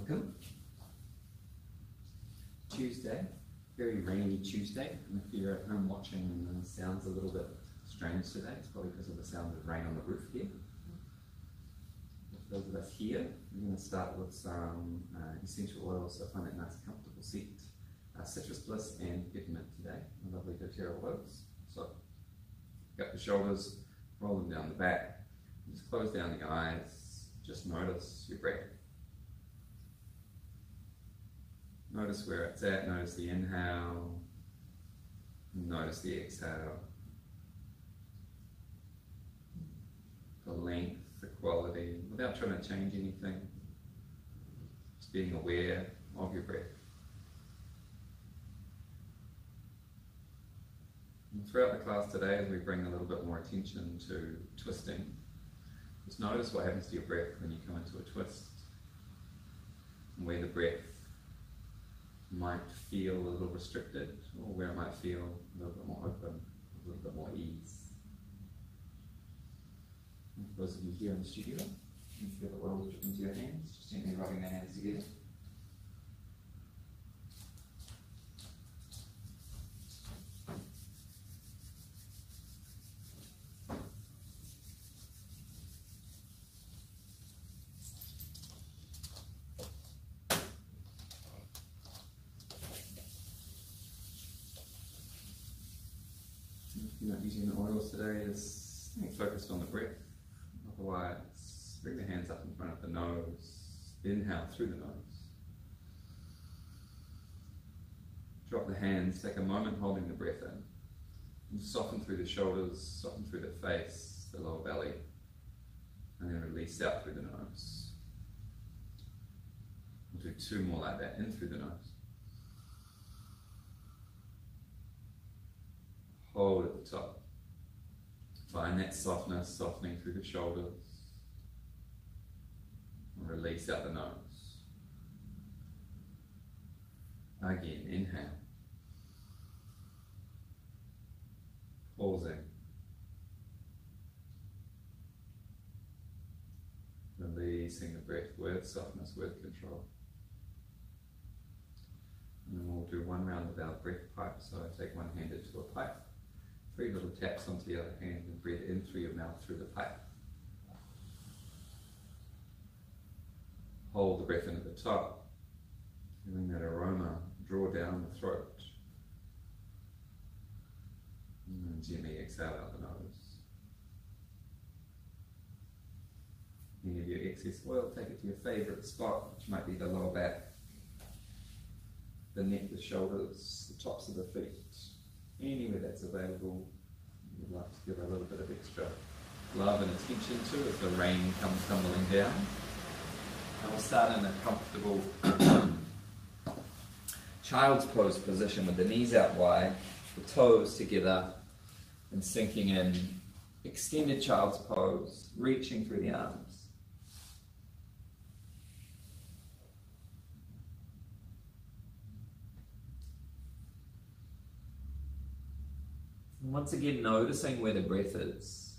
welcome. Tuesday, very rainy Tuesday, and if you're at home watching and the sound's a little bit strange today, it's probably because of the sound of rain on the roof here. For those of us here, we're going to start with some essential oils, so find a nice comfortable seat. Citrus bliss and peppermint today, a lovely doTERRA oils. So, got the shoulders, roll them down the back, just close down the eyes, just notice your breath. Notice where it's at, notice the inhale, notice the exhale. The length, the quality, without trying to change anything. Just being aware of your breath. And throughout the class today, as we bring a little bit more attention to twisting, just notice what happens to your breath when you come into a twist, and where the breath might feel a little restricted, or where it might feel a little bit more open, a little bit more ease. And for those of you here in the studio, you can feel the oil drip into your hands, just gently rubbing the hands together. If you're not using the oils today, just stay focused on the breath. Otherwise, bring the hands up in front of the nose. Inhale through the nose. Drop the hands, take a moment holding the breath in. And soften through the shoulders, soften through the face, the lower belly. And then release out through the nose. We'll do two more like that, in through the nose. Hold at the top. Find that softness, softening through the shoulders. And release out the nose. Again, inhale. Pausing. Releasing the breath with softness, with control. And then we'll do one round of our breath pipe. So I take one hand into a pipe. 3 little taps onto the other hand and breathe in through your mouth through the pipe. Hold the breath in at the top, feeling that aroma draw down the throat. And then gently exhale out the nose. Any of your excess oil, take it to your favourite spot, which might be the lower back, the neck, the shoulders, the tops of the feet. Anywhere that's available, you'd like to give a little bit of extra love and attention to as the rain comes tumbling down. And we'll start in a comfortable child's pose position with the knees out wide, the toes together, and sinking in. Extended child's pose, reaching through the arms. And once again, noticing where the breath is.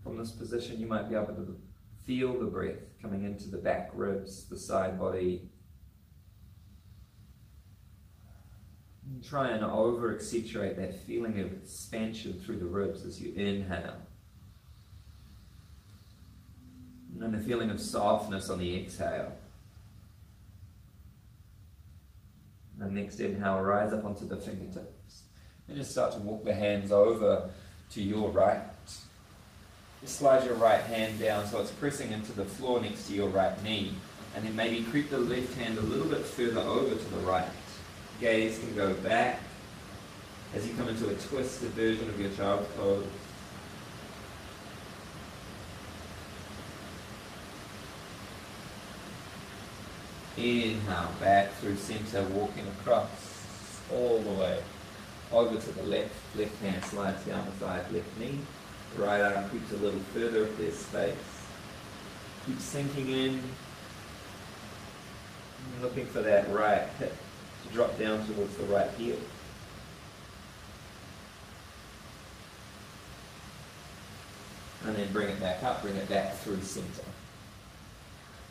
From this position, you might be able to feel the breath coming into the back ribs, the side body. And try and over-accentuate that feeling of expansion through the ribs as you inhale. And then a feeling of softness on the exhale. And next inhale, rise up onto the fingertips. And just start to walk the hands over to your right. Just slide your right hand down so it's pressing into the floor next to your right knee. And then maybe creep the left hand a little bit further over to the right. Gaze can go back as you come into a twisted version of your child's pose. Inhale, back through center, walking across all the way over to the left. Left hand slides down the side, left knee. Right arm creeps a little further if there's space. Keep sinking in. Looking for that right hip to drop down towards the right heel. And then bring it back up, bring it back through center.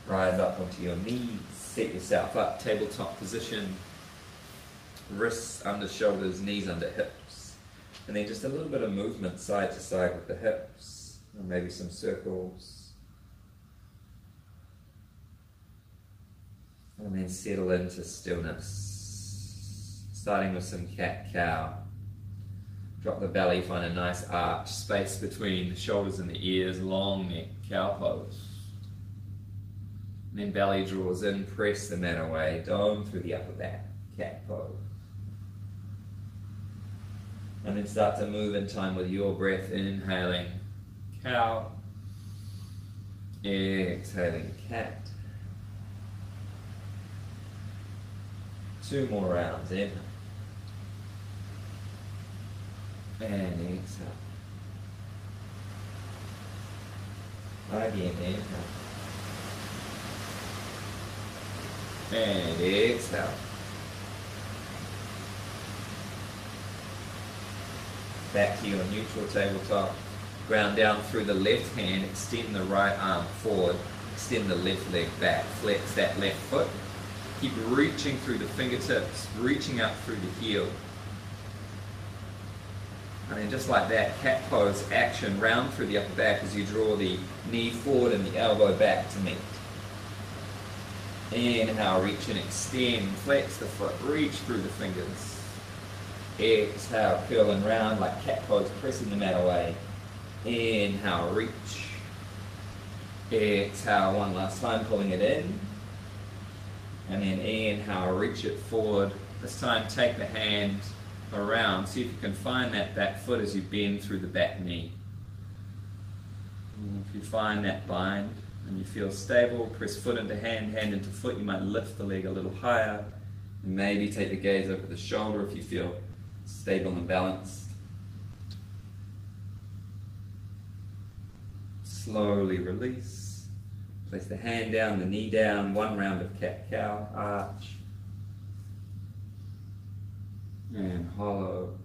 Rise up onto your knees, set yourself up, tabletop position, wrists under shoulders, knees under hips. And then just a little bit of movement side to side with the hips, or maybe some circles. And then settle into stillness, starting with some cat-cow. Drop the belly, find a nice arch, space between the shoulders and the ears, long neck, cow pose. And then belly draws in, press the mat away, dome through the upper back, cat pose. And then start to move in time with your breath, inhaling cow, exhaling cat. 2 more rounds, in and exhale. Again, inhale. And exhale. Back to your neutral tabletop. Ground down through the left hand, extend the right arm forward, extend the left leg back, flex that left foot. Keep reaching through the fingertips, reaching up through the heel. And then just like that, cat pose action, round through the upper back as you draw the knee forward and the elbow back to meet. Inhale, reach and extend, flex the foot, reach through the fingers. Exhale, curl and round like cat pose, pressing the mat away. Inhale, reach. Exhale, one last time, pulling it in. And then inhale, reach it forward. This time, take the hand around. See if you can find that back foot as you bend through the back knee. And if you find that bind and you feel stable, press foot into hand, hand into foot. You might lift the leg a little higher. And maybe take the gaze over the shoulder if you feel stable and balanced. Slowly release. Place the hand down, the knee down, 1 round of cat-cow, arch. And hollow.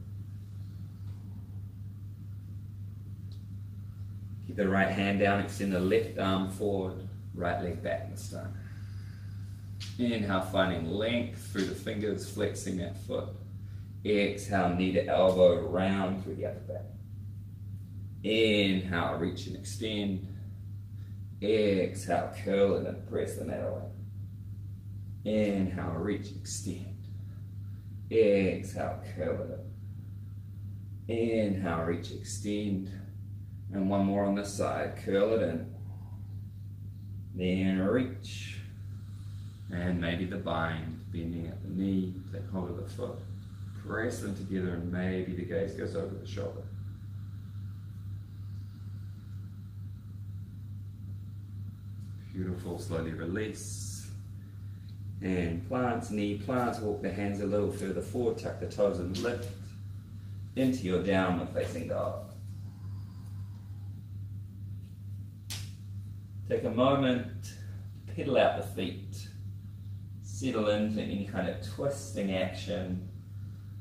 Keep the right hand down, extend the left arm forward, right leg back this time. Inhale, finding length through the fingers, flexing that foot. Exhale, knee to elbow, round through the upper back. Inhale, reach and extend. Exhale, curl it and press the mat away. Inhale, reach, extend. Exhale, curl it up. Inhale, reach, extend. And 1 more on this side, curl it in. Then reach. And maybe the bind, bending at the knee, take hold of the foot. Press them together and maybe the gaze goes over the shoulder. Beautiful, slowly release. And plants, knee plants, walk the hands a little further forward, tuck the toes and lift into your downward facing dog. Take a moment, pedal out the feet, settle into any kind of twisting action,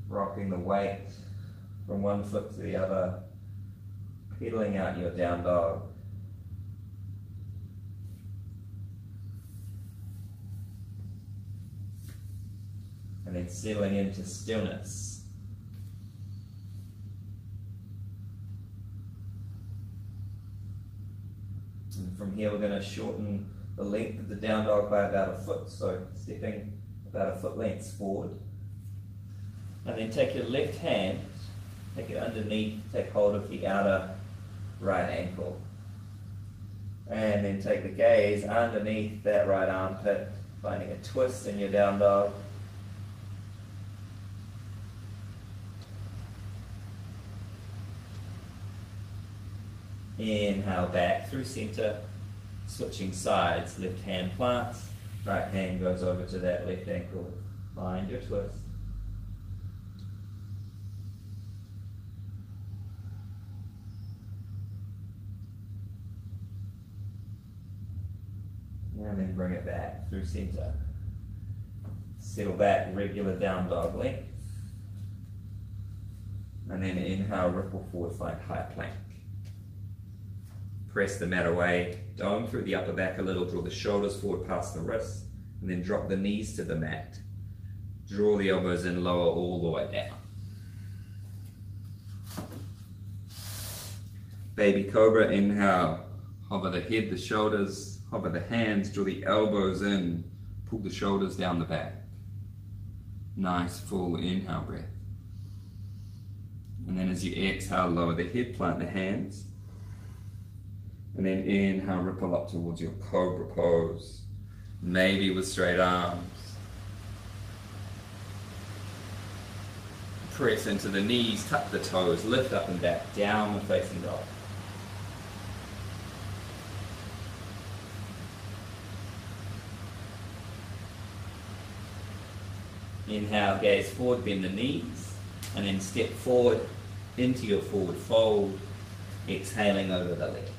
rocking the weight from one foot to the other, pedaling out your down dog. And then settling into stillness. And from here we're going to shorten the length of the down dog by about a foot, so stepping about a foot lengths forward. And then take your left hand, take it underneath, take hold of the outer right ankle. And then take the gaze underneath that right armpit, finding a twist in your down dog. Inhale back through center, switching sides, left hand plants, right hand goes over to that left ankle, find your twist. And then bring it back through center. Settle back, regular down dog length. And then inhale, ripple forward, find high plank. press the mat away, dome through the upper back a little, draw the shoulders forward past the wrists, and then drop the knees to the mat. Draw the elbows in, lower all the way down. Baby Cobra, inhale, hover the head, the shoulders, hover the hands, draw the elbows in, pull the shoulders down the back. Nice full inhale breath. And then as you exhale, lower the head, plant the hands. And then inhale, ripple up towards your Cobra pose. Maybe with straight arms. Press into the knees, tuck the toes, lift up and back, downward facing dog. Inhale, gaze forward, bend the knees, and then step forward into your forward fold, exhaling over the legs.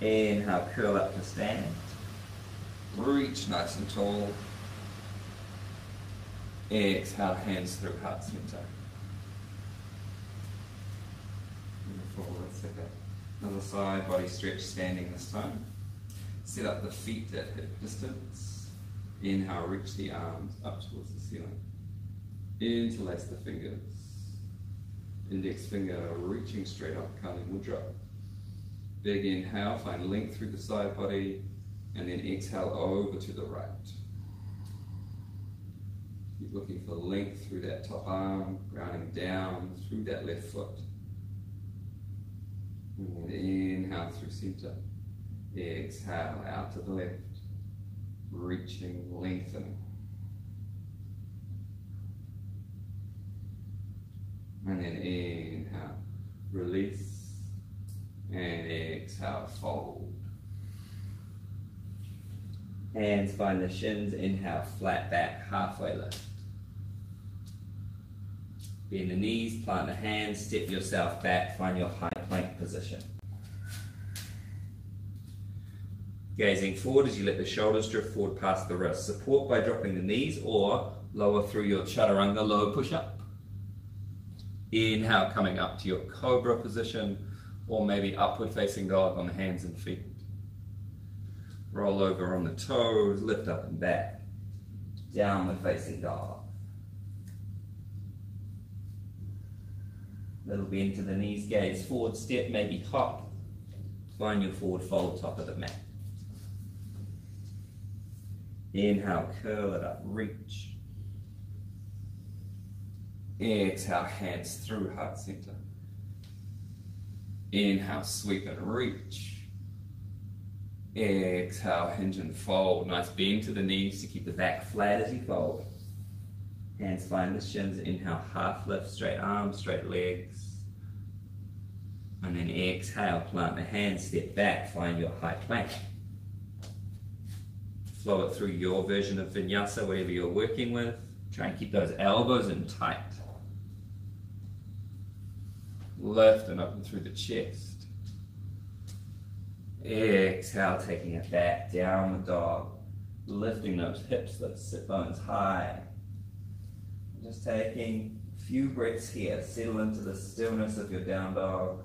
Inhale, curl up to stand. Reach nice and tall. Exhale, hands through heart center. Forward, another side, body stretch, standing this time. Set up the feet at hip distance. Inhale, reach the arms up towards the ceiling. Interlace the fingers. Index finger reaching straight up, Kali Mudra. Big inhale, find length through the side body, and then exhale over to the right. Keep looking for length through that top arm, grounding down through that left foot. And then inhale through center. Exhale out to the left, reaching, lengthening. And then inhale, release, and exhale, fold. Hands find the shins, inhale, flat back, halfway lift. Bend the knees, plant the hands, step yourself back, find your high plank position. Gazing forward as you let the shoulders drift forward past the wrists. Support by dropping the knees or lower through your chaturanga, low push-up. Inhale, coming up to your cobra position, or maybe upward facing dog on the hands and feet. Roll over on the toes, lift up and back. Downward facing dog. Little bend to the knees, gaze forward, step, maybe hop. Find your forward fold, top of the mat. Inhale, curl it up, reach. Exhale, hands through heart center. Inhale, sweep and reach. Exhale, hinge and fold. Nice bend to the knees to keep the back flat as you fold. Hands find the shins. Inhale, half lift, straight arms, straight legs. And then exhale, plant the hands, step back, find your high plank. Flow it through your version of Vinyasa, whatever you're working with. Try and keep those elbows in tight. Lift and open through the chest. Exhale, taking it back, downward dog. Lifting those hips, those sit bones high. Just taking a few breaths here. Settle into the stillness of your down dog.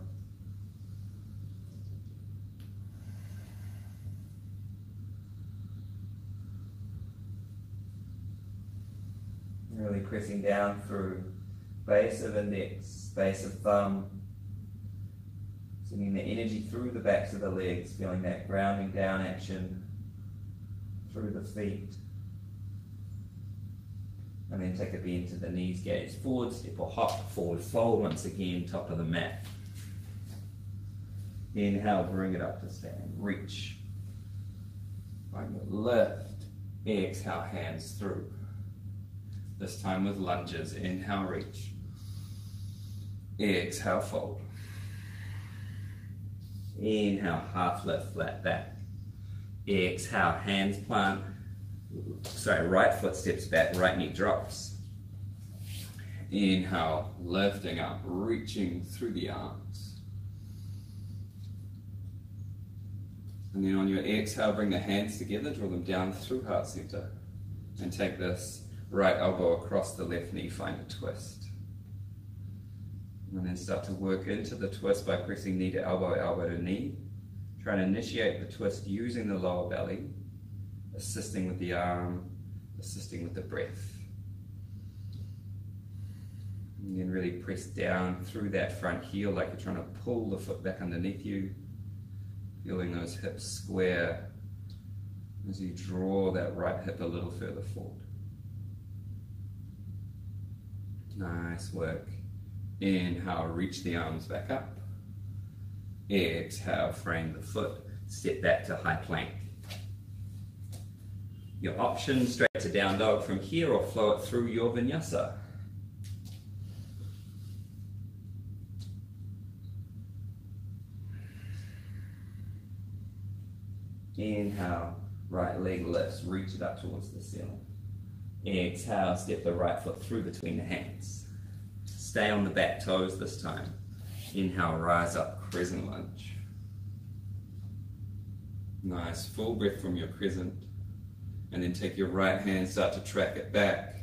Really pressing down through base of index, base of thumb. Sending the energy through the backs of the legs, feeling that grounding down action through the feet. And then take a bend to the knees, gaze forward, step or hop, forward fold once again, top of the mat. Inhale, bring it up to stand, reach. Find your lift. Exhale, hands through. This time with lunges. Inhale, reach. Exhale, fold. Inhale, half lift, flat back. Exhale, hands plant. Right foot steps back, right knee drops. Inhale, lifting up, reaching through the arms. And then on your exhale, bring the hands together, draw them down through heart center. And take this right elbow across the left knee, find a twist. And then start to work into the twist by pressing knee to elbow, elbow to knee. Try to initiate the twist using the lower belly, assisting with the arm, assisting with the breath. And then really press down through that front heel like you're trying to pull the foot back underneath you. Feeling those hips square as you draw that right hip a little further forward. Nice work. Inhale, reach the arms back up. Exhale, frame the foot, step back to high plank. Your option, straight to down dog from here or flow it through your vinyasa. Inhale, right leg lifts, reach it up towards the ceiling. Exhale, step the right foot through between the hands. Stay on the back toes this time. Inhale, rise up, crescent lunge. Nice, full breath from your crescent. And then take your right hand, start to track it back.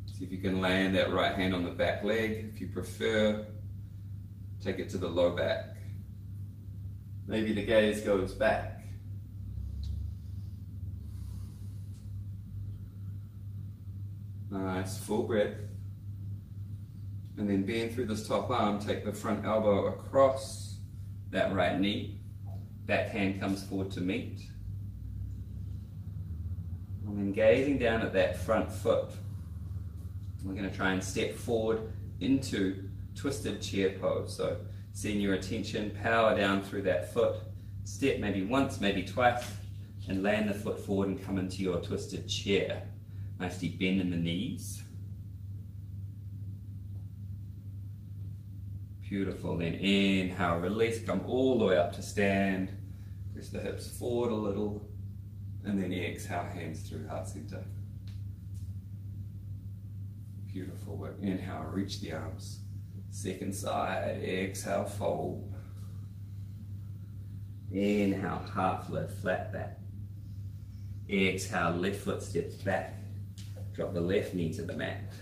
See if you can land that right hand on the back leg. If you prefer, take it to the low back. Maybe the gaze goes back. Nice, full breath. And then bend through this top arm, take the front elbow across that right knee. Back hand comes forward to meet. And then gazing down at that front foot, we're going to try and step forward into twisted chair pose. So seeing your attention power down through that foot, step maybe once, maybe twice, and land the foot forward and come into your twisted chair. Nice deep bend in the knees. Beautiful. Then inhale, release, come all the way up to stand. Press the hips forward a little. And then exhale, hands through heart center. Beautiful work. Inhale, reach the arms. Second side, exhale, fold. Inhale, half lift, flat back. Exhale, left foot steps back. Drop the left knee to the mat.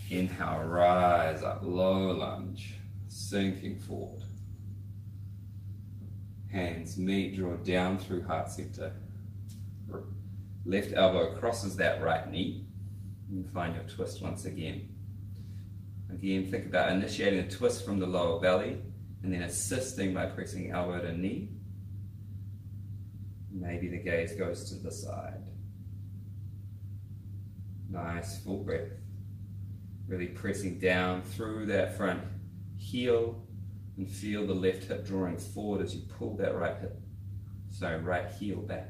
Inhale, rise up, low lunge, sinking forward. Hands meet, draw down through heart center. Left elbow crosses that right knee. And find your twist once again. Again, think about initiating a twist from the lower belly and then assisting by pressing elbow to knee. Maybe the gaze goes to the side. Nice, full breath. Really pressing down through that front heel and feel the left hip drawing forward as you pull that right heel back.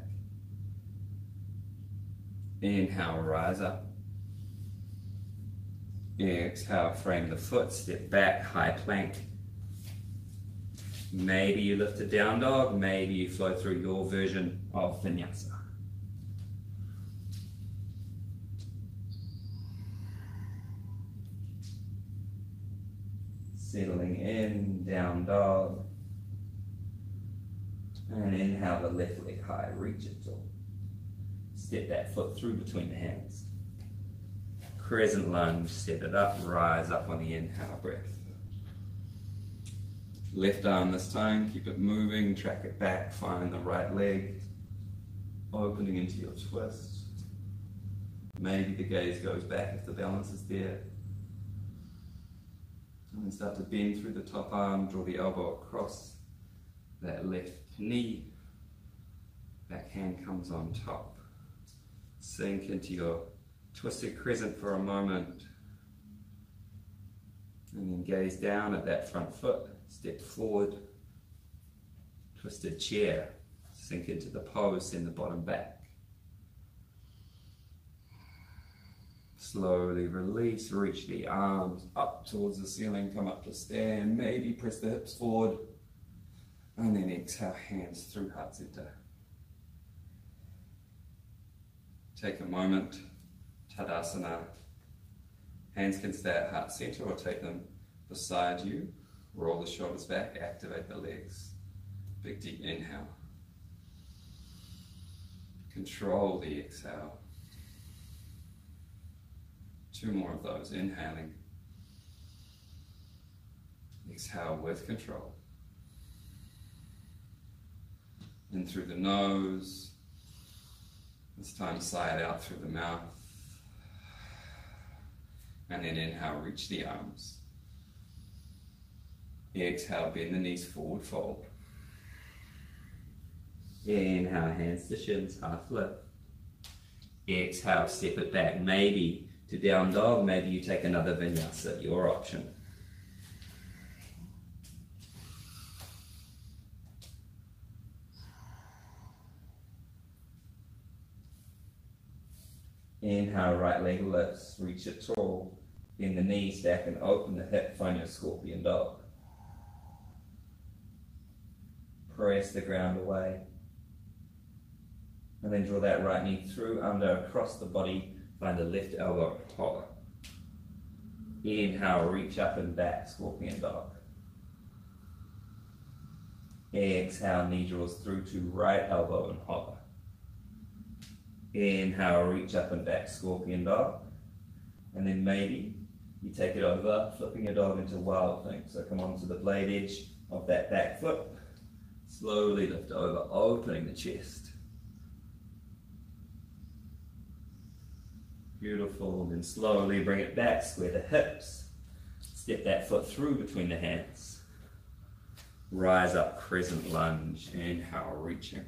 Inhale, rise up. Exhale, frame the foot, step back, high plank. Maybe you lift a down dog, maybe you flow through your version of Vinyasa. Settling in, down dog. And inhale the left leg high, reach it tall. Step that foot through between the hands. Crescent lunge, step it up, rise up on the inhale breath. Left arm this time, keep it moving, track it back, find the right leg, opening into your twist. Maybe the gaze goes back if the balance is there. And then start to bend through the top arm, draw the elbow across that left knee. Back hand comes on top. Sink into your twisted crescent for a moment. And then gaze down at that front foot. Step forward. Twisted chair. Sink into the pose, send the bottom back. Slowly release, reach the arms up towards the ceiling, come up to stand, maybe press the hips forward, and then exhale, hands through heart center. Take a moment, Tadasana. Hands can stay at heart center or take them beside you. Roll the shoulders back, activate the legs. Big deep inhale. Control the exhale. 2 more of those, inhaling. Exhale with control. In through the nose. This time sigh it out through the mouth. And then inhale, reach the arms. Exhale, bend the knees forward, fold. Inhale, hands to shins, half lift. Exhale, step it back, maybe to down dog, maybe you take another vinyasa, your option. Inhale, right leg lifts, reach it tall. Bend the knees back and open the hip, find your scorpion dog. Press the ground away. And then draw that right knee through, under, across the body, find the left elbow, hover. Inhale, reach up and back, scorpion dog. Exhale, knee draws through to right elbow and hover. Inhale, reach up and back, scorpion dog. And then maybe you take it over, flipping your dog into wild thing. So come onto the blade edge of that back foot. Slowly lift over, opening the chest. Beautiful. Then slowly bring it back, square the hips. Step that foot through between the hands. Rise up, crescent lunge. Inhale, reaching.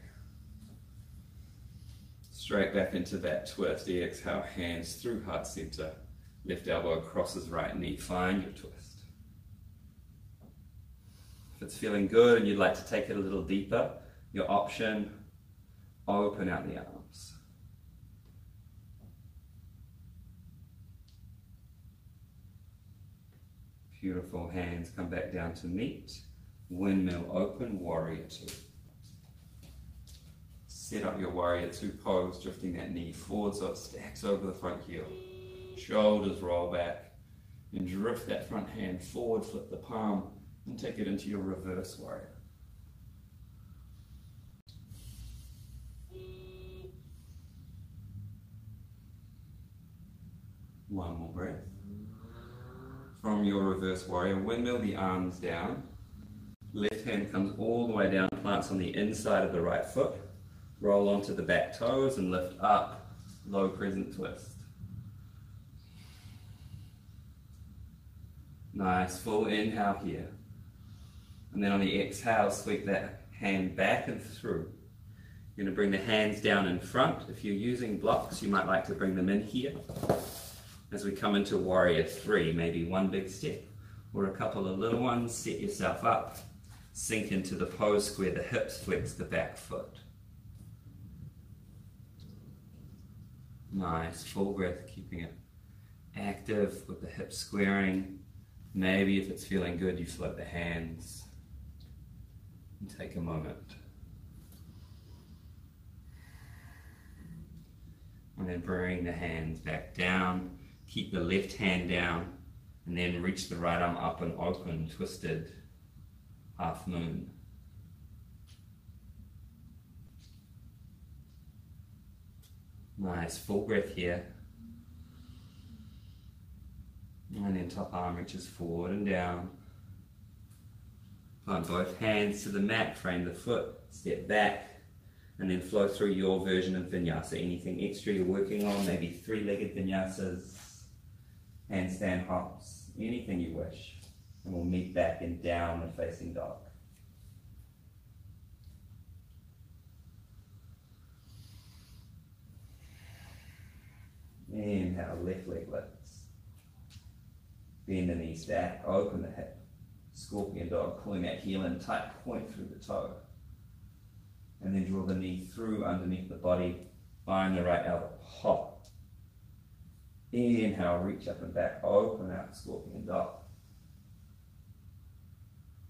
Straight back into that twist. Exhale, hands through heart center. Left elbow crosses right knee. Find your twist. If it's feeling good and you'd like to take it a little deeper, your option, open out the arms. Beautiful. Hands come back down to meet. Windmill open, warrior two. Set up your warrior two pose, drifting that knee forward so it stacks over the front heel. Shoulders roll back and drift that front hand forward, flip the palm and take it into your reverse warrior. One more breath. From your reverse warrior, windmill the arms down. Left hand comes all the way down, plants on the inside of the right foot. Roll onto the back toes and lift up, low crescent twist. Nice, full inhale here. And then on the exhale, sweep that hand back and through. You're going to bring the hands down in front. If you're using blocks, you might like to bring them in here. As we come into warrior three, maybe one big step or a couple of little ones, set yourself up. Sink into the pose, square the hips, flex the back foot. Nice, full breath, keeping it active with the hips squaring. Maybe if it's feeling good, you float the hands and take a moment. And then bring the hands back down. Keep the left hand down and then reach the right arm up and open, twisted half moon. Nice, full breath here. And then top arm reaches forward and down. Plant both hands to the mat, frame the foot, step back, and then flow through your version of vinyasa. Anything extra you're working on, maybe three-legged vinyasas, handstand hops, anything you wish. And we'll meet back in downward facing dog. Inhale, left leg lifts. Bend the knees back, open the hip. Scorpion dog, pulling that heel in tight, point through the toe. And then draw the knee through underneath the body. Find the right elbow, hop. Inhale, reach up and back, open out, scorpion dog.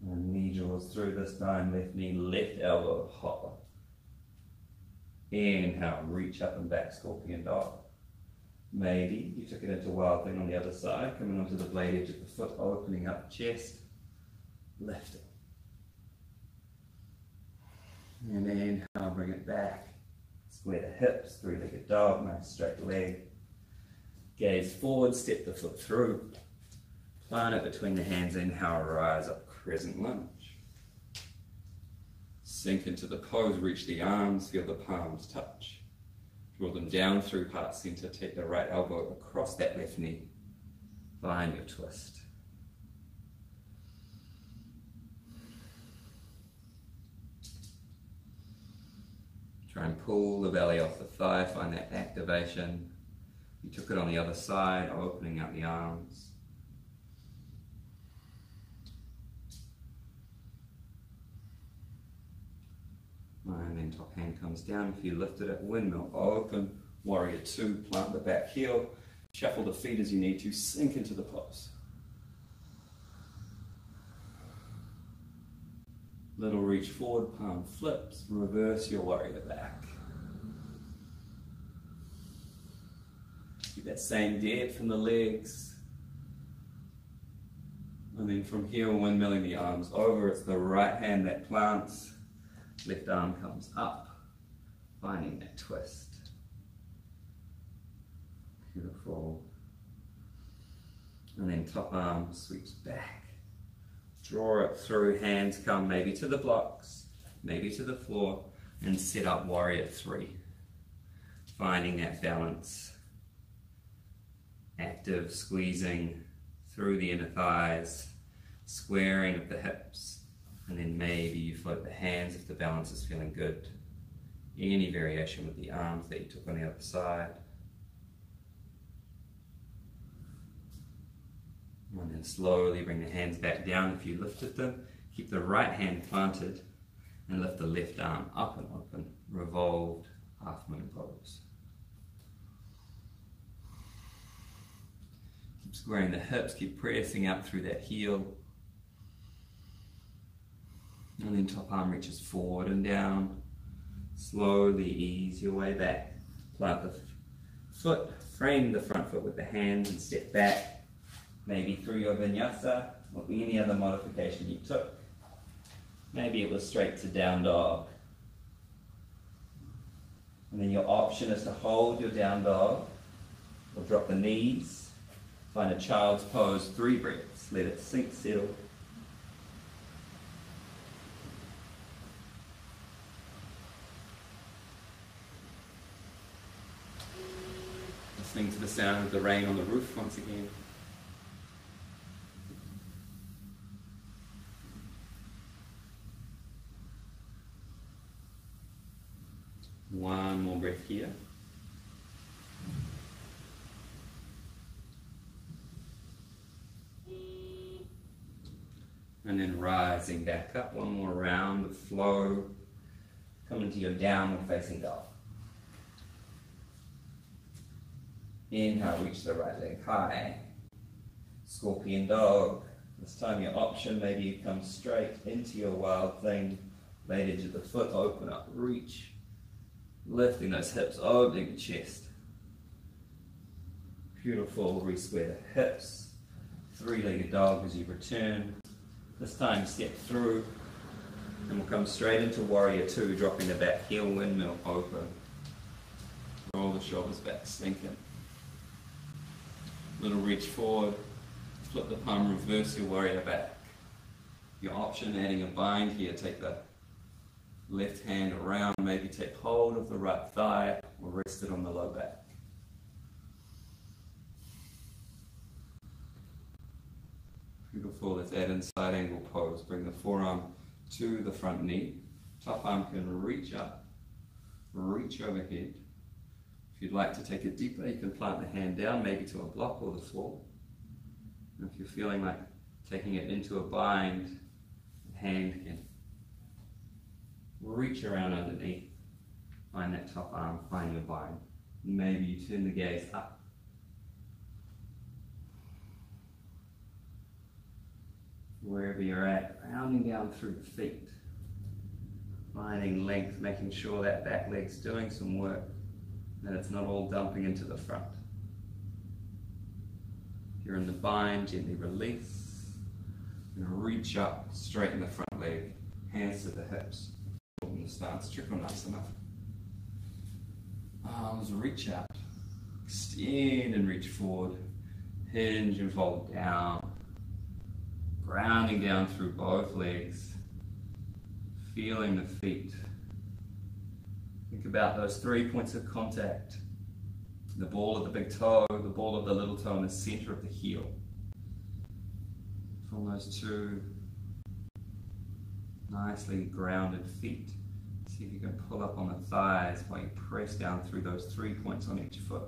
And knee draws through this time, left knee, left elbow, hop. Inhale, reach up and back, scorpion dog. Maybe you took it into wild thing on the other side, coming onto the blade edge of the foot, opening up chest, lifting. And inhale, bring it back. Square the hips, three-legged dog, nice straight leg. Gaze forward, step the foot through. Plant it between the hands, inhale, rise up, crescent lunge. Sink into the pose, reach the arms, feel the palms touch. Draw them down through heart center, take the right elbow across that left knee. Find your twist. Try and pull the belly off the thigh, find that activation. You took it on the other side, opening up the arms. And then top hand comes down. If you lifted it, windmill open, warrior two, plant the back heel, shuffle the feet as you need to, sink into the pose. Little reach forward, palm flips, reverse your warrior back. Keep that same depth in the legs. And then from here, windmilling the arms over. It's the right hand that plants, left arm comes up, finding that twist. Beautiful. And then top arm sweeps back. Draw it through, hands come maybe to the blocks, maybe to the floor, and set up warrior three. Finding that balance. Active squeezing through the inner thighs, squaring of the hips, and then maybe you float the hands if the balance is feeling good. Any variation with the arms that you took on the other side. And then slowly bring the hands back down if you lifted them. Keep the right hand planted and lift the left arm up and open. Revolved half moon pose. Keep squaring the hips, keep pressing up through that heel. And then top arm reaches forward and down. Slowly ease your way back. Plant the foot, frame the front foot with the hands and step back. Maybe through your vinyasa or any other modification you took. Maybe it was straight to down dog. And then your option is to hold your down dog or drop the knees. Find a child's pose, 3 breaths. Let it sink, settle. Listening to the sound of the rain on the roof once again. One more breath here. And then rising back up, one more round of flow. Come into your downward facing dog. Inhale, reach the right leg high. Scorpion dog. This time your option, maybe you come straight into your wild thing. Late edge of the foot, open up, reach. Lifting those hips, opening the chest. Beautiful, re-square the hips. 3-legged dog as you return. This time step through and we'll come straight into warrior two, dropping the back heel, windmill open. Roll the shoulders back, sink in. Little reach forward, flip the palm, reverse your warrior back. Your option, adding a bind here, take the left hand around, maybe take hold of the right thigh or rest it on the low back. Beautiful, let's add inside angle pose. Bring the forearm to the front knee. Top arm can reach up, reach overhead. If you'd like to take it deeper, you can plant the hand down, maybe to a block or the floor. And if you're feeling like taking it into a bind, the hand can reach around underneath, find that top arm, find your bind. Maybe you turn the gaze up. Wherever you're at, rounding down through the feet. Finding length, making sure that back leg's doing some work, that it's not all dumping into the front. If you're in the bind, gently release. And reach up, straighten the front leg, hands to the hips. The stance, Trikonasana. Arms reach out, extend and reach forward, hinge and fold down, Grounding down through both legs, feeling the feet. Think about those 3 points of contact. The ball of the big toe, the ball of the little toe, and the center of the heel. From those two nicely grounded feet, see if you can pull up on the thighs while you press down through those 3 points on each foot.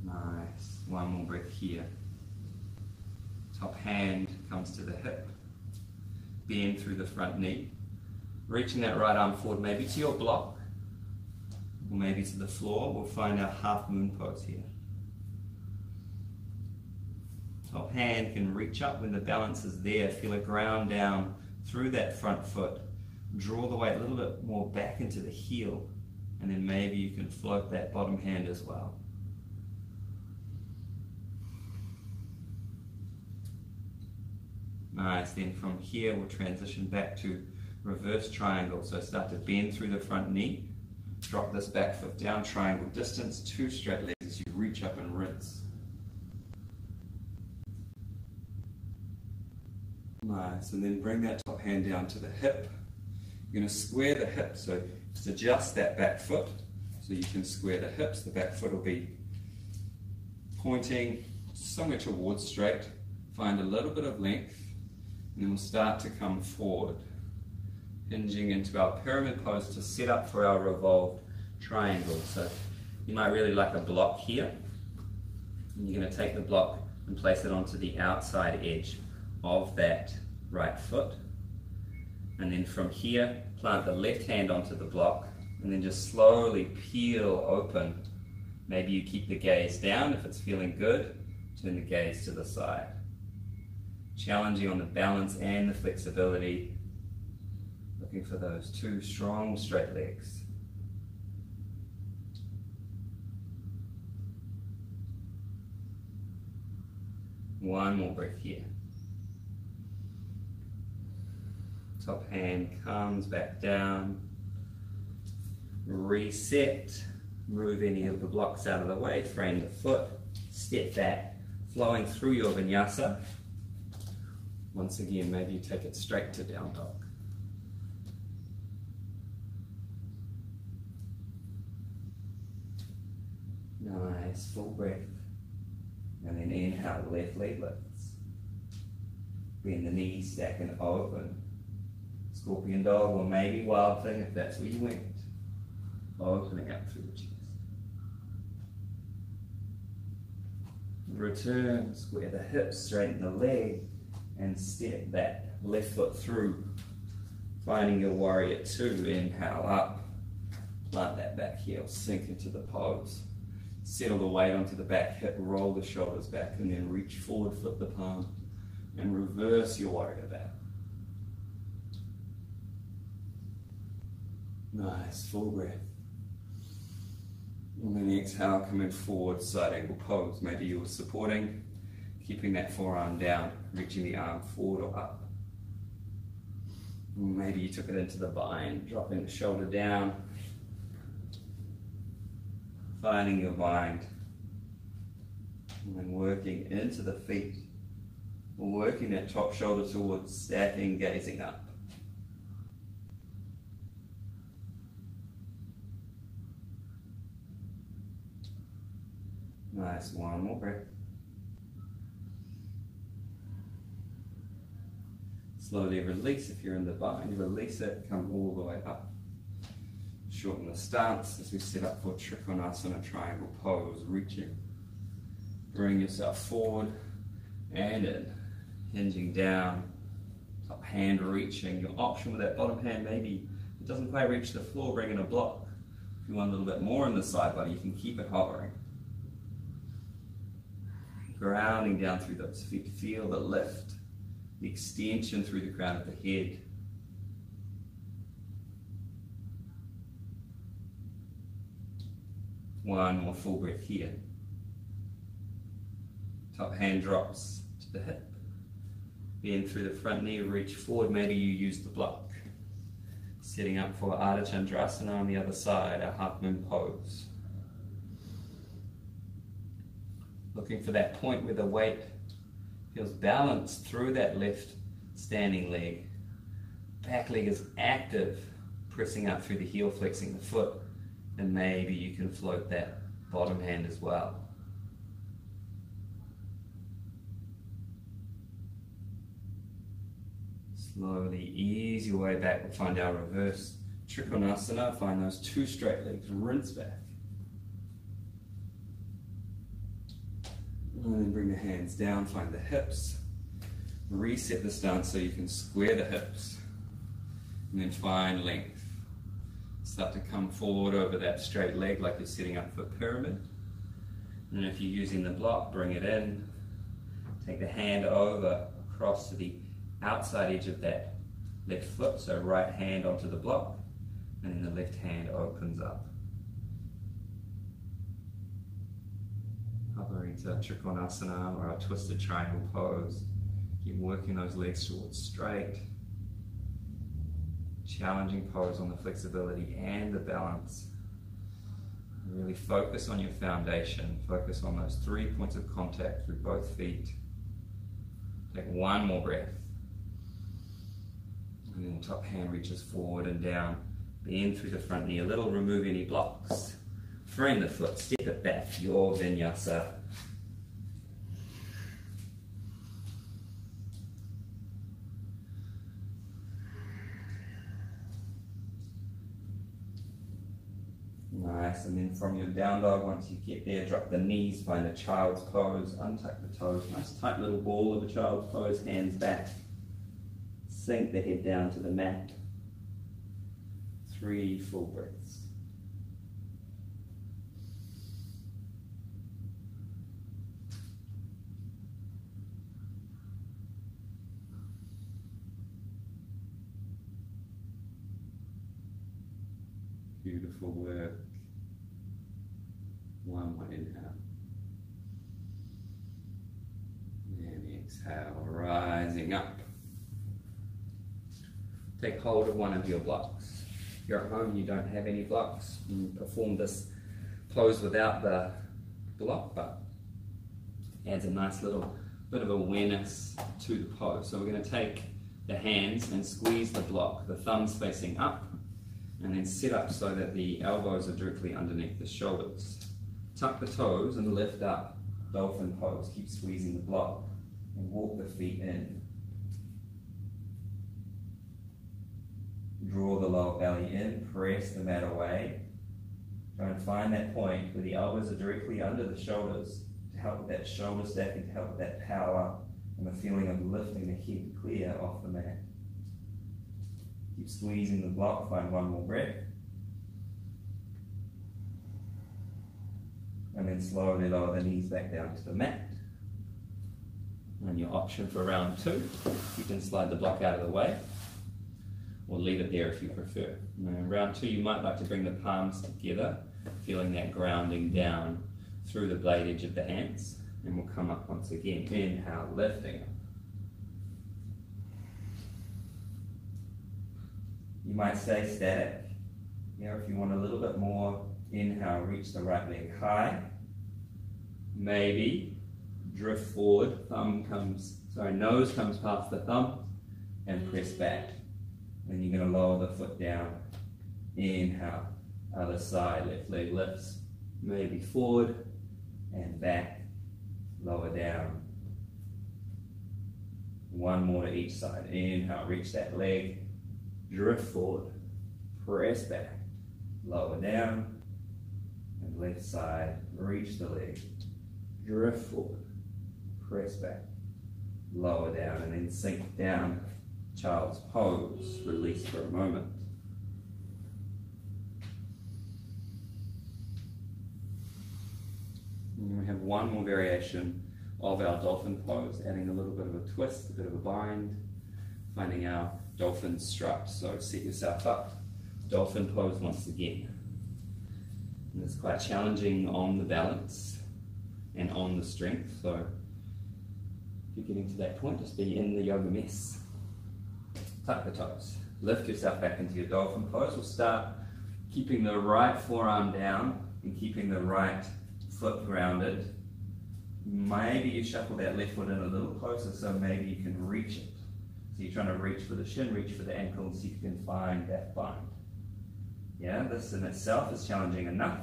Nice. One more breath here. Top hand comes to the hip. Bend through the front knee. Reaching that right arm forward, maybe to your block, or maybe to the floor. We'll find our half moon pose here. Top hand can reach up when the balance is there. Feel it ground down through that front foot. Draw the weight a little bit more back into the heel, and then maybe you can float that bottom hand as well. Nice, then from here we'll transition back to reverse triangle. So start to bend through the front knee, drop this back foot down, triangle distance, 2 straight legs as you reach up and rinse. Nice, and then bring that top hand down to the hip. You're going to square the hip, so just adjust that back foot so you can square the hips. The back foot will be pointing somewhere towards straight. Find a little bit of length. And then we'll start to come forward, hinging into our pyramid pose to set up for our revolved triangle. So you might really like a block here. And you're going to take the block and place it onto the outside edge of that right foot. And then from here, plant the left hand onto the block and then just slowly peel open. Maybe you keep the gaze down if it's feeling good. Turn the gaze to the side. Challenging on the balance and the flexibility. Looking for those 2 strong straight legs. One more breath here. Top hand comes back down. Reset. Move any of the blocks out of the way. Frame the foot. Step back. Flowing through your vinyasa. Once again, maybe you take it straight to down dog. Nice, full breath. And then inhale, left leg lifts. Bend the knees, stack and open. Scorpion dog, or maybe wild thing if that's where you went. Opening up through the chest. Return, square the hips, straighten the leg. And step that left foot through, finding your warrior 2. Inhale up, plant that back heel, sink into the pose. Settle the weight onto the back hip, roll the shoulders back, and then reach forward, flip the palm, and reverse your warrior back. Nice, full breath. And then exhale, come in forward, side angle pose. Maybe you were supporting. Keeping that forearm down, reaching the arm forward or up. Maybe you took it into the bind, dropping the shoulder down. Finding your bind. And then working into the feet. Working that top shoulder towards stacking, gazing up. Nice, one more breath. Slowly release if you're in the bind. Release it, come all the way up. Shorten the stance as we set up for Trikonasana triangle pose. Reaching. Bring yourself forward and in. Hinging down. Top hand reaching. Your option with that bottom hand, maybe it doesn't quite reach the floor, bring in a block. If you want a little bit more in the side body, you can keep it hovering. Grounding down through those feet. Feel the lift. The extension through the crown of the head. One more full breath here. Top hand drops to the hip. Bend through the front knee, reach forward. Maybe you use the block. Setting up for Ardha Chandrasana on the other side, our half moon pose. Looking for that point where the weight feels balanced through that left standing leg. Back leg is active, pressing up through the heel, flexing the foot, and maybe you can float that bottom hand as well. Slowly ease your way back. We'll find our reverse Trikonasana. Find those two straight legs. Rinse back. And then bring the hands down. Find the hips. Reset the stance so you can square the hips. And then find length. Start to come forward over that straight leg like you're setting up for a pyramid. And if you're using the block, bring it in. Take the hand over across to the outside edge of that left foot, so right hand onto the block, and then the left hand opens up. Hovering to Trikonasana or our twisted triangle pose. Keep working those legs towards straight. Challenging pose on the flexibility and the balance. Really focus on your foundation. Focus on those 3 points of contact through both feet. Take one more breath. And then top hand reaches forward and down. Bend through the front knee a little, remove any blocks. Frame the foot, step it back, your Vinyasa. Nice, and then from your down dog, once you get there, drop the knees, find a child's pose, untuck the toes. Nice tight little ball of a child's pose, hands back. Sink the head down to the mat. 3 full breaths. Beautiful work. One more inhale. And exhale, rising up. Take hold of one of your blocks. If you're at home and you don't have any blocks, you can perform this pose without the block, but adds a nice little bit of awareness to the pose. So we're going to take the hands and squeeze the block, the thumbs facing up, and then sit up so that the elbows are directly underneath the shoulders. Tuck the toes and lift up, dolphin pose. Keep squeezing the block and walk the feet in. Draw the lower belly in, press the mat away. Try and find that point where the elbows are directly under the shoulders to help with that shoulder stacking, to help with that power and the feeling of lifting the head clear off the mat. Keep squeezing the block, find one more breath. And then slowly lower the knees back down to the mat. And your option for round 2, you can slide the block out of the way or leave it there if you prefer. And in round 2, you might like to bring the palms together, feeling that grounding down through the blade edge of the hands. And we'll come up once again. Inhale, lifting up. You might stay static. Here, if you want a little bit more, inhale, reach the right leg high. Maybe drift forward, nose comes past the thumb and press back. Then you're going to lower the foot down. Inhale, other side, left leg lifts. Maybe forward and back, lower down. One more to each side. Inhale, reach that leg. Drift forward, press back, lower down, and left side, reach the leg, drift forward, press back, lower down, and then sink down, child's pose, release for a moment. And we have one more variation of our dolphin pose, adding a little bit of a twist, a bit of a bind, finding our dolphin strut. So set yourself up, dolphin pose once again. And it's quite challenging on the balance and on the strength. So if you're getting to that point, just be in the yoga mess. Tuck the toes. Lift yourself back into your dolphin pose. We'll start keeping the right forearm down and keeping the right foot grounded. Maybe you shuffle that left foot in a little closer, so maybe you can reach it. So you're trying to reach for the shin, reach for the ankle, so you can find that bind. Yeah, this in itself is challenging enough,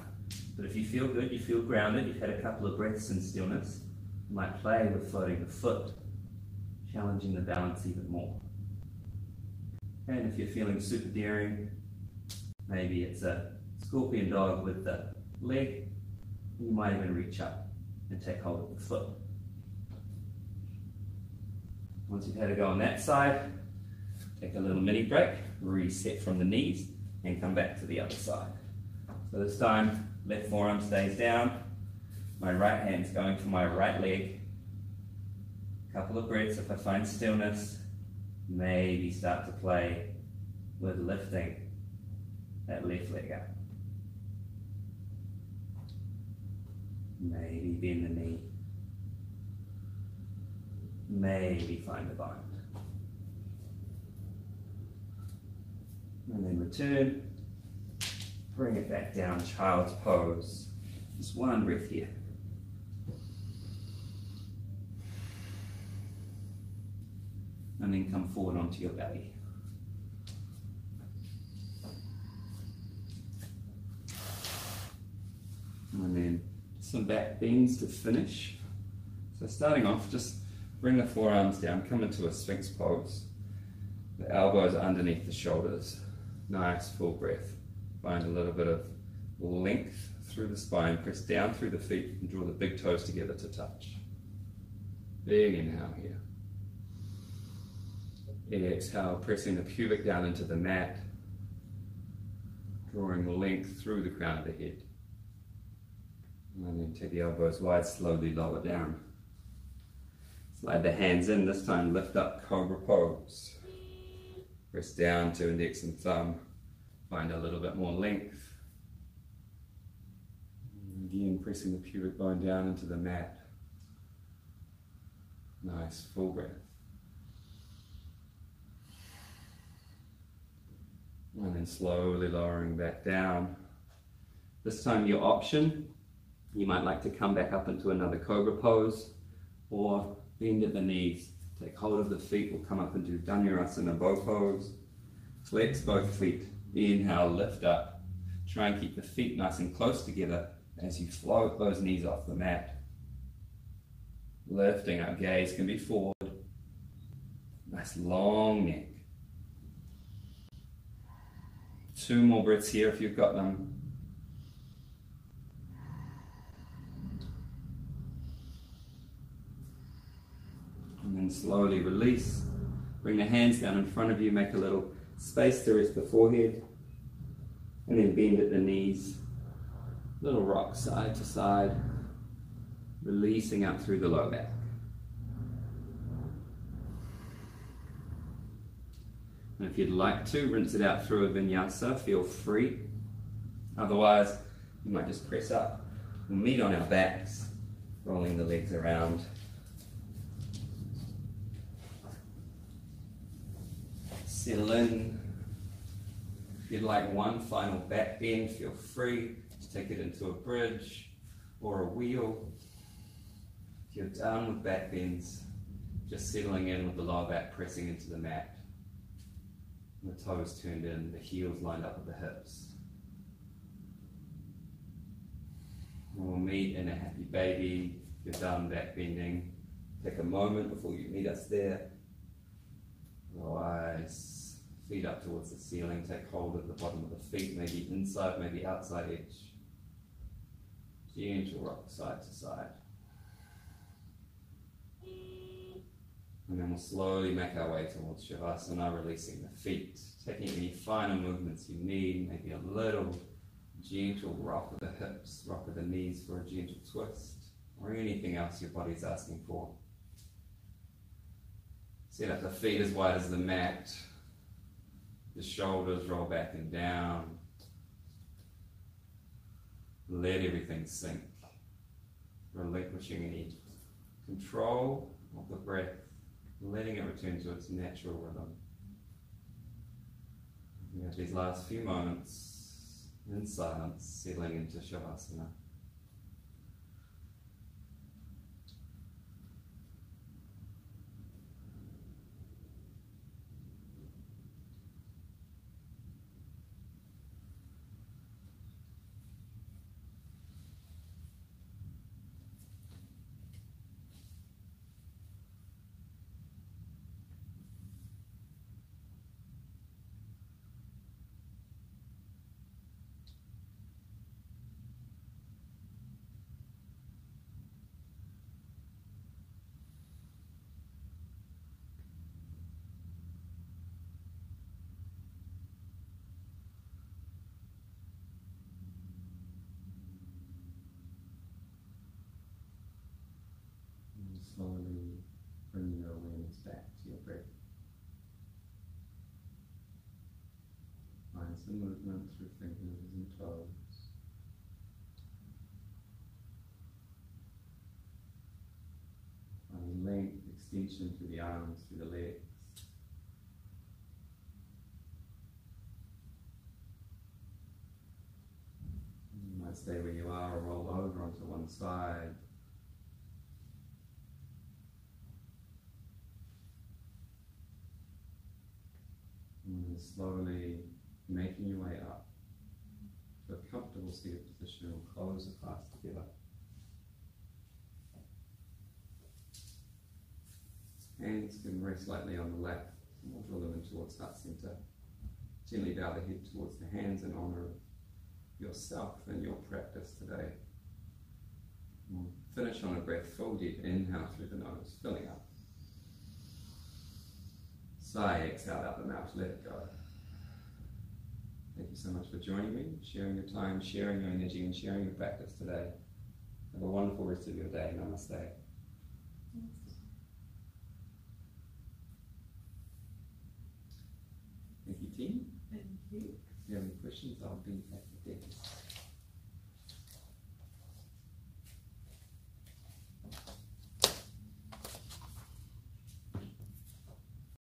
but if you feel good, you feel grounded, you've had a couple of breaths in stillness, you might play with floating the foot, challenging the balance even more. And if you're feeling super daring, maybe it's a scorpion dog with the leg, you might even reach up and take hold of the foot. Once you've had a go on that side, take a little mini break, reset from the knees, and come back to the other side. So this time, left forearm stays down, my right hand's going for my right leg. Couple of breaths. If I find stillness, maybe start to play with lifting that left leg up. Maybe bend the knee. Maybe find the bind. And then return. Bring it back down, child's pose. Just one breath here. And then come forward onto your belly. And then some back bends to finish. So starting off, just bring the forearms down, come into a Sphinx pose. The elbows underneath the shoulders. Nice full breath. Find a little bit of length through the spine, press down through the feet and draw the big toes together to touch. Big inhale here. Exhale, pressing the pubic down into the mat, drawing length through the crown of the head. And then take the elbows wide, slowly lower down. Slide the hands in, this time lift up, cobra pose. Press down to index and thumb, find a little bit more length. Again, pressing the pubic bone down into the mat. Nice, full breath. And then slowly lowering back down. This time your option, you might like to come back up into another cobra pose or bend at the knees. Take hold of the feet, we'll come up and do Dhanurasana bow pose. Flex both feet. Inhale, lift up. Try and keep the feet nice and close together as you float those knees off the mat. Lifting up, gaze can be forward. Nice long neck. 2 more breaths here if you've got them. And then slowly release. Bring the hands down in front of you, make a little space to rest the forehead. And then bend at the knees. Little rock side to side. Releasing up through the low back. And if you'd like to, rinse it out through a vinyasa, feel free. Otherwise, you might just press up. We'll meet on our backs, rolling the legs around. Settle in. If you'd like one final back bend, feel free to take it into a bridge or a wheel. If you're done with back bends, just settling in with the lower back pressing into the mat. The toes turned in, the heels lined up with the hips. And we'll meet in a happy baby. If you're done back bending, take a moment before you meet us there. Otherwise, feet up towards the ceiling, take hold of the bottom of the feet, maybe inside, maybe outside edge. Gentle rock side to side. And then we'll slowly make our way towards Shavasana, releasing the feet, taking any final movements you need, maybe a little gentle rock of the hips, rock of the knees for a gentle twist, or anything else your body's asking for. Set up the feet as wide as the mat, the shoulders roll back and down. Let everything sink, relinquishing any control of the breath. Letting it return to its natural rhythm. We have these last few moments in silence, settling into Shavasana. And slowly bring your awareness back to your breath. Find some movement through fingers and toes. Find length, extension through the arms, through the legs. You might stay where you are or roll over onto one side. And then slowly making your way up to a comfortable seated position and close the class together. Hands can rest lightly on the lap, and we'll draw them in towards heart center. Gently bow the head towards the hands in honor of yourself and your practice today. We'll finish on a breath, full deep inhale through the nose, filling up. Sigh, exhale out the mouth, let it go. Thank you so much for joining me, sharing your time, sharing your energy, and sharing your practice today. Have a wonderful rest of your day. Namaste. Thank you, team. Thank you. If you have any questions, I'll be at the desk.